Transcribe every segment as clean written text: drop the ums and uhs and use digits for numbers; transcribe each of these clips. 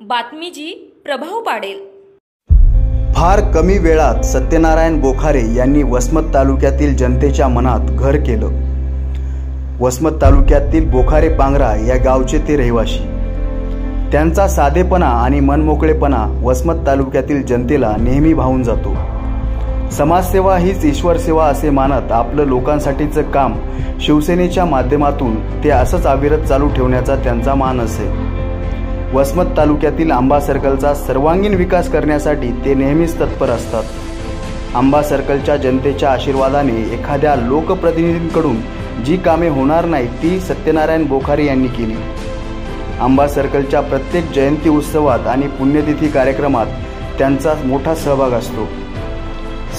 बातमी जी प्रभाव पाडेल। फार कमी वेळात सत्यनारायण बोखारे यांनी वसमत तालुक्यातील जनतेच्या मनात घर केलं। वसमत तालुक्यातील बोखारे पांगरा या गावचे ते रहिवासी। त्यांचा साधेपणा आणि मनमोकळेपणा वसमत तालुक्यातील जनतेला नेहमी भावून जातो। समाजसेवा हीच ईश्वर सेवा असे मानत आपलं लोकांसाठीचं काम शिवसेनेच्या माध्यमातून ते असंच अविरत चालू ठेवण्याचा त्यांचा मानस आहे। वसमत तालुक्यातील आंबा सर्कलचा सर्वांगीण विकास करण्यासाठी ते नेहमीच तत्पर असतात। आंबा सर्कलच्या जनतेच्या आशीर्वादाने एखाद्या लोकप्रतिनिधींकडून जी कामे होणार नाही ती सत्यनारायण बोखारे यांनी केली। आंबा सर्कलच्या प्रत्येक जयंती उत्सवात आणि पुण्यतिथी कार्यक्रमात त्यांचा मोठा सहभाग असतो।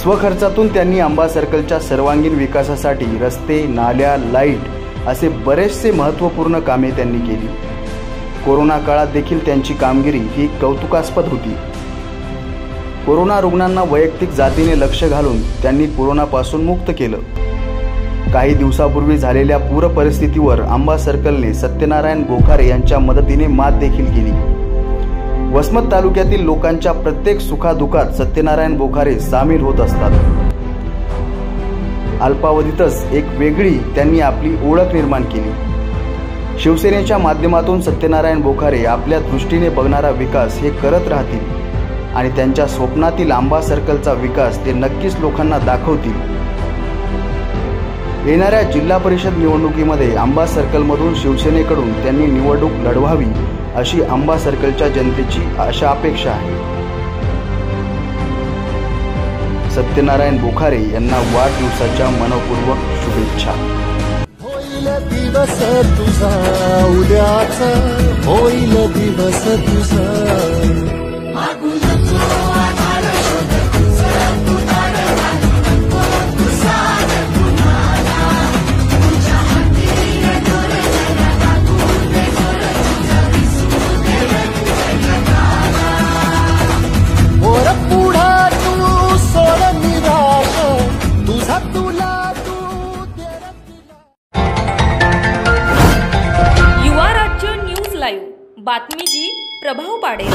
स्वखर्चातून त्यांनी आंबा सर्कलच्या सर्वांगीण विकासासाठी रस्ते, नाल्या, लाईट असे बरेचसे महत्त्वपूर्ण कामे त्यांनी केली। कोरोना काळात देखील त्यांची कामगिरी ही कौतुकास्पद होती। कोरोना रुग्णांना वैयक्तिक जातीने लक्ष घालून त्यांनी कोरोनापासून मुक्त केलं। काही दिवसापूर्वी झालेल्या पूर परिस्थितीवर आंबा सर्कलने सत्यनारायण बोखारे यांच्या मदतीने मात देखील केली। वसमत तालुक्यातील लोकांच्या प्रत्येक सुखादुखात सत्यनारायण बोखारे सामील होत असतात। अल्पावधीतच एक वेगळी त्यांनी आपली ओळख निर्माण केली। शिवसेनेच्या माध्यमातून सत्यनारायण बोखारे आपल्या दृष्टीने बघणारा विकास हे करत राहतील आणि त्यांच्या स्वप्नातील आंबा सर्कलचा विकास ते नक्कीच लोकांना दाखवतील। येणाऱ्या जिल्हा परिषद निवडणुकीमध्ये आंबा सर्कलमधून शिवसेनेकडून त्यांनी निवडणूक लढवावी अशी आंबा सर्कलच्या जनतेची आशा अपेक्षा आहे। सत्यनारायण बोखारे यांना वाढदिवसाच्या मनपूर्वक शुभेच्छा। दिवस तुझा उद्याच होईल दिवस तुझा। युवा राज्य न्यूज लाईव्ह बातमी जी प्रभाव पाडेल।